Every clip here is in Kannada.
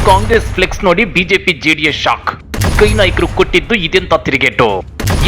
ಕಾಂಗ್ರೆಸ್ ಫ್ಲೆಕ್ಸ್ ನೋಡಿ ಬಿಜೆಪಿ ಜೆಡಿಎಸ್ ಶಾಕ್. ಕೈ ನಾಯಕರು ಕೊಟ್ಟಿದ್ದು ಇದೆಂತ ತಿರುಗೇಟು.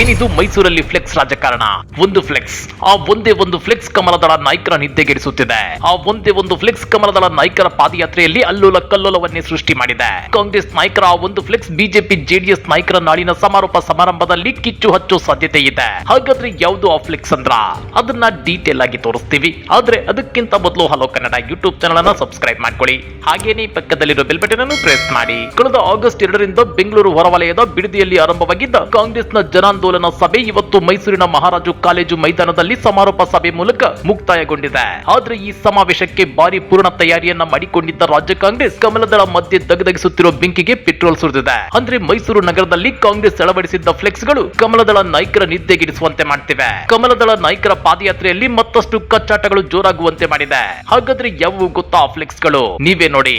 ಏನಿದು ಮೈಸೂರಲ್ಲಿ ಫ್ಲೆಕ್ಸ್ ರಾಜಕಾರಣ. ಒಂದು ಫ್ಲೆಕ್ಸ್, ಆ ಒಂದೇ ಒಂದು ಫ್ಲೆಕ್ಸ್ ಕಮಲದಳ ನಾಯಕರ ನಿದ್ದೆಗೆಡಿಸುತ್ತಿದೆ. ಆ ಒಂದೇ ಒಂದು ಫ್ಲೆಕ್ಸ್ ಕಮಲದಳ ನಾಯಕರ ಪಾದಯಾತ್ರೆಯಲ್ಲಿ ಅಲ್ಲೋಲ ಕಲ್ಲೋಲವನ್ನೇ ಸೃಷ್ಟಿ ಮಾಡಿದೆ. ಕಾಂಗ್ರೆಸ್ ನಾಯಕರ ಆ ಒಂದು ಫ್ಲೆಕ್ಸ್ ಬಿಜೆಪಿ ಜೆಡಿಎಸ್ ನಾಯಕರ ನಾಳಿನ ಸಮಾರೋಪ ಸಮಾರಂಭದಲ್ಲಿ ಕಿಚ್ಚು ಹಚ್ಚೋ ಸಾಧ್ಯತೆ ಇದೆ. ಹಾಗಾದ್ರೆ ಯಾವುದು ಆ ಫ್ಲೆಕ್ಸ್ ಅಂದ್ರ ಅದನ್ನ ಡೀಟೇಲ್ ಆಗಿ ತೋರಿಸ್ತೀವಿ. ಆದ್ರೆ ಅದಕ್ಕಿಂತ ಮೊದಲು ಹಲೋ ಕನ್ನಡ ಯೂಟ್ಯೂಬ್ ಚಾನಲ್ ಅನ್ನ ಸಬ್ಸ್ಕ್ರೈಬ್ ಮಾಡ್ಕೊಳ್ಳಿ. ಹಾಗೇನೇ ಪಕ್ಕದಲ್ಲಿರೋ ಬೆಲ್ ಬಟನ್ ಅನ್ನು ಪ್ರೆಸ್ ಮಾಡಿ. ಕಳೆದ ಆಗಸ್ಟ್ 2ರಿಂದ ಬೆಂಗಳೂರು ಹೊರವಲಯದ ಬಿಡದಿಯಲ್ಲಿ ಆರಂಭವಾಗಿದ್ದ ಕಾಂಗ್ರೆಸ್ನ ಜನಾಂದೋಲನ ಸಭೆ ಇವತ್ತು ಮೈಸೂರಿನ ಮಹಾರಾಜು ಕಾಲೇಜು ಮೈದಾನದಲ್ಲಿ ಸಮಾರೋಪ ಸಭೆ ಮೂಲಕ ಮುಕ್ತಾಯಗೊಂಡಿದೆ. ಆದ್ರೆ ಈ ಸಮಾವೇಶಕ್ಕೆ ಭಾರಿ ಪೂರ್ಣ ತಯಾರಿಯನ್ನ ಮಾಡಿಕೊಂಡಿದ್ದ ರಾಜ್ಯ ಕಾಂಗ್ರೆಸ್ ಕಮಲದಳ ಮಧ್ಯೆ ದಗದಗಿಸುತ್ತಿರುವ ಬೆಂಕಿಗೆ ಪೆಟ್ರೋಲ್ ಸುರಿದಿದೆ. ಅಂದ್ರೆ ಮೈಸೂರು ನಗರದಲ್ಲಿ ಕಾಂಗ್ರೆಸ್ ಅಳವಡಿಸಿದ್ದ ಫ್ಲೆಕ್ಸ್ಗಳು ಕಮಲದಳ ನಾಯಕರ ನಿದ್ದೆಗೆಡಿಸುವಂತೆ ಮಾಡ್ತಿವೆ. ಕಮಲದಳ ನಾಯಕರ ಪಾದಯಾತ್ರೆಯಲ್ಲಿ ಮತ್ತಷ್ಟು ಕಚ್ಚಾಟಗಳು ಜೋರಾಗುವಂತೆ ಮಾಡಿದೆ. ಹಾಗಾದ್ರೆ ಯಾವುವು ಗೊತ್ತಾ ಆ ಫ್ಲೆಕ್ಸ್ಗಳು? ನೀವೇ ನೋಡಿ.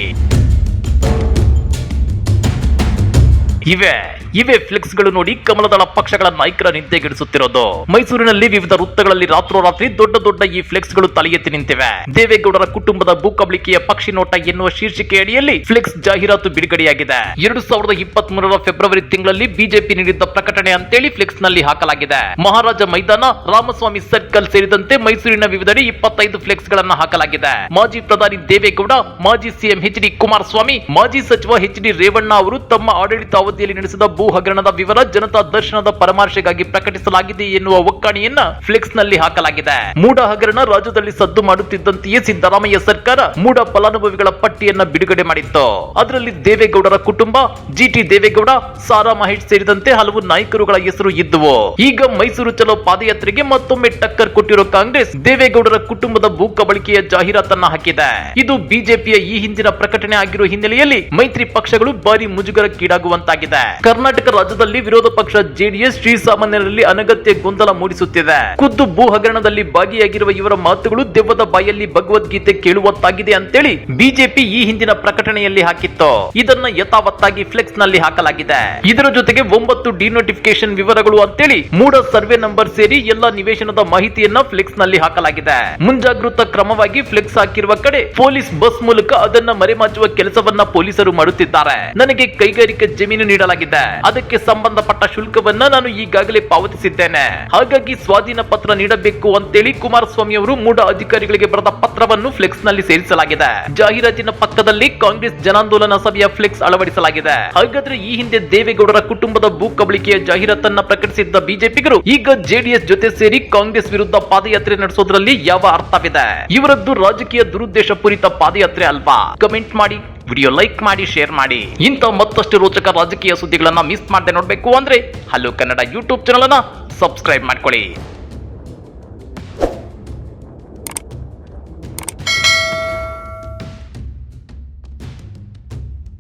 ಇವೇ ಫ್ಲೆಕ್ಸ್ಗಳು ನೋಡಿ ಕಮಲದಳ ಪಕ್ಷಗಳ ನಾಯಕರ ನಿದ್ದೆಗೆಡಿಸುತ್ತಿರೋದು. ಮೈಸೂರಿನಲ್ಲಿ ವಿವಿಧ ವೃತ್ತಗಳಲ್ಲಿ ರಾತ್ರೋರಾತ್ರಿ ದೊಡ್ಡ ದೊಡ್ಡ ಈ ಫ್ಲೆಕ್ಸ್ಗಳು ತಲೆ ಎತ್ತಿ ನಿಂತಿವೆ. ದೇವೇಗೌಡರ ಕುಟುಂಬದ ಭೂಕಬಳಿಕೆಯ ಪಕ್ಷಿ ನೋಟ ಎನ್ನುವ ಶೀರ್ಷಿಕೆ ಅಡಿಯಲ್ಲಿ ಫ್ಲೆಕ್ಸ್ ಜಾಹೀರಾತು ಬಿಡುಗಡೆಯಾಗಿದೆ. 2023 ಫೆಬ್ರವರಿ ತಿಂಗಳಲ್ಲಿ ಬಿಜೆಪಿ ನೀಡಿದ್ದ ಪ್ರಕಟಣೆ ಅಂತೇಳಿ ಫ್ಲೆಕ್ಸ್ ನಲ್ಲಿ ಹಾಕಲಾಗಿದೆ. ಮಹಾರಾಜ ಮೈದಾನ, ರಾಮಸ್ವಾಮಿ ಸರ್ಕಲ್ ಸೇರಿದಂತೆ ಮೈಸೂರಿನ ವಿವಿಧೆಡೆ 25 ಫ್ಲೆಕ್ಸ್ ಗಳನ್ನ ಹಾಕಲಾಗಿದೆ. ಮಾಜಿ ಪ್ರಧಾನಿ ದೇವೇಗೌಡ, ಮಾಜಿ ಸಿಎಂ ಎಚ್ ಡಿ ಕುಮಾರಸ್ವಾಮಿ, ಮಾಜಿ ಸಚಿವ ಎಚ್ ಡಿ ರೇವಣ್ಣ ಅವರು ತಮ್ಮ ಆಡಳಿತಾವಧಿಯಲ್ಲಿ ನಡೆಸಿದ ಭೂ ಹಗರಣದ ವಿವರ ಜನತಾ ದರ್ಶನದ ಪರಾಮರ್ಶೆಗಾಗಿ ಪ್ರಕಟಿಸಲಾಗಿದೆ ಎನ್ನುವ ಒಕ್ಕಾಣಿಯನ್ನ ಫ್ಲೆಕ್ಸ್ ನಲ್ಲಿ ಹಾಕಲಾಗಿದೆ. ಮೂಡ ಹಗರಣ ರಾಜ್ಯದಲ್ಲಿ ಸದ್ದು ಮಾಡುತ್ತಿದ್ದಂತೆಯೇ ಸಿದ್ದರಾಮಯ್ಯ ಸರ್ಕಾರ ಮೂಡ ಫಲಾನುಭವಿಗಳ ಪಟ್ಟಿಯನ್ನ ಬಿಡುಗಡೆ ಮಾಡಿತ್ತು. ಅದರಲ್ಲಿ ದೇವೇಗೌಡರ ಕುಟುಂಬ, ಜಿಟಿ ದೇವೇಗೌಡ, ಸಾರಾ ಮಹೇಶ್ ಸೇರಿದಂತೆ ಹಲವು ನಾಯಕರುಗಳ ಹೆಸರು ಇದ್ದುವು. ಈಗ ಮೈಸೂರು ಚಲೋ ಪಾದಯಾತ್ರೆಗೆ ಮತ್ತೊಮ್ಮೆ ಟಕ್ಕರ್ ಕೊಟ್ಟಿರೋ ಕಾಂಗ್ರೆಸ್ ದೇವೇಗೌಡರ ಕುಟುಂಬದ ಭೂ ಕಬಳಿಕೆಯ ಜಾಹೀರಾತನ್ನ ಹಾಕಿದೆ. ಇದು ಬಿಜೆಪಿಯ ಈ ಹಿಂದಿನ ಪ್ರಕಟಣೆ ಆಗಿರುವ ಹಿನ್ನೆಲೆಯಲ್ಲಿ ಮೈತ್ರಿ ಪಕ್ಷಗಳು ಭಾರಿ ಮುಜುಗರಕ್ಕೀಡಾಗುವಂತಾಗಿದೆ. ಕರ್ನಾಟಕ ರಾಜ್ಯದಲ್ಲಿ ವಿರೋಧ ಪಕ್ಷ ಜೆಡಿಎಸ್ ಶ್ರೀಸಾಮಾನ್ಯರಲ್ಲಿ ಅನಗತ್ಯ ಗೊಂದಲ ಮೂಡಿಸುತ್ತಿದೆ. ಖುದ್ದು ಭೂ ಹಗರಣದಲ್ಲಿ ಭಾಗಿಯಾಗಿರುವ ಇವರ ಮಾತುಗಳು ದೆವ್ವದ ಬಾಯಲ್ಲಿ ಭಗವದ್ಗೀತೆ ಕೇಳುವಂತಾಗಿದೆ ಅಂತೇಳಿ ಬಿಜೆಪಿ ಈ ಹಿಂದಿನ ಪ್ರಕಟಣೆಯಲ್ಲಿ ಹಾಕಿತ್ತು. ಇದನ್ನ ಯಥಾವತ್ತಾಗಿ ಫ್ಲೆಕ್ಸ್ ನಲ್ಲಿ ಹಾಕಲಾಗಿದೆ. ಇದರ ಜೊತೆಗೆ 9 ಡಿನೋಟಿಫಿಕೇಶನ್ ವಿವರಗಳು ಅಂತೇಳಿ ಮೂಡ ಸರ್ವೆ ನಂಬರ್ ಸೇರಿ ಎಲ್ಲಾ ನಿವೇಶನದ ಮಾಹಿತಿಯನ್ನ ಫ್ಲೆಕ್ಸ್ ನಲ್ಲಿ ಹಾಕಲಾಗಿದೆ. ಮುಂಜಾಗೃತಾ ಕ್ರಮವಾಗಿ ಫ್ಲೆಕ್ಸ್ ಹಾಕಿರುವ ಕಡೆ ಪೊಲೀಸ್ ಬಸ್ ಮೂಲಕ ಅದನ್ನ ಮರೆಮಾಚುವ ಕೆಲಸವನ್ನ ಪೊಲೀಸರು ಮಾಡುತ್ತಿದ್ದಾರೆ. ನನಗೆ ಕೈಗಾರಿಕಾ ಜಮೀನು ನೀಡಲಾಗಿದೆ, ಅದಕ್ಕೆ ಸಂಬಂಧಪಟ್ಟ ಶುಲ್ಕವನ್ನ ನಾನು ಈಗಾಗಲೇ ಪಾವತಿಸಿದ್ದೇನೆ, ಹಾಗಾಗಿ ಸ್ವಾಧೀನ ಪತ್ರ ನೀಡಬೇಕು ಅಂತೇಳಿ ಕುಮಾರಸ್ವಾಮಿ ಅವರು ಮೂಡ ಅಧಿಕಾರಿಗಳಿಗೆ ಬರೆದ ಪತ್ರವನ್ನು ಫ್ಲೆಕ್ಸ್ ನಲ್ಲಿ ಸೇರಿಸಲಾಗಿದೆ. ಜಾಹೀರಾತಿನ ಪಕ್ಕದಲ್ಲಿ ಕಾಂಗ್ರೆಸ್ ಜನಾಂದೋಲನ ಸಭೆಯ ಫ್ಲೆಕ್ಸ್ ಅಳವಡಿಸಲಾಗಿದೆ. ಹಾಗಾದ್ರೆ ಈ ಹಿಂದೆ ದೇವೇಗೌಡರ ಕುಟುಂಬದ ಭೂ ಕಬಳಿಕೆಯ ಜಾಹೀರಾತನ್ನ ಪ್ರಕಟಿಸಿದ್ದ ಬಿಜೆಪಿಗರು ಈಗ ಜೆಡಿಎಸ್ ಜೊತೆ ಸೇರಿ ಕಾಂಗ್ರೆಸ್ ವಿರುದ್ಧ ಪಾದಯಾತ್ರೆ ನಡೆಸೋದ್ರಲ್ಲಿ ಯಾವ ಅರ್ಥವಿದೆ? ಇವರದ್ದು ರಾಜಕೀಯ ದುರುದ್ದೇಶ ಪೂರಿತ ಪಾದಯಾತ್ರೆ ಅಲ್ವಾ? ಕಮೆಂಟ್ ಮಾಡಿ, ವಿಡಿಯೋ ಲೈಕ್ ಮಾಡಿ, ಶೇರ್ ಮಾಡಿ. ಇಂಥ ಮತ್ತಷ್ಟು ರೋಚಕ ರಾಜಕೀಯ ಸುದ್ದಿಗಳನ್ನ ಮಿಸ್ ಮಾಡದೆ ನೋಡ್ಬೇಕು ಅಂದ್ರೆ ಹಲೋ ಕನ್ನಡ ಯೂಟ್ಯೂಬ್ ಚಾನಲ್ ಅನ್ನ ಸಬ್ಸ್ಕ್ರೈಬ್ ಮಾಡ್ಕೊಳ್ಳಿ.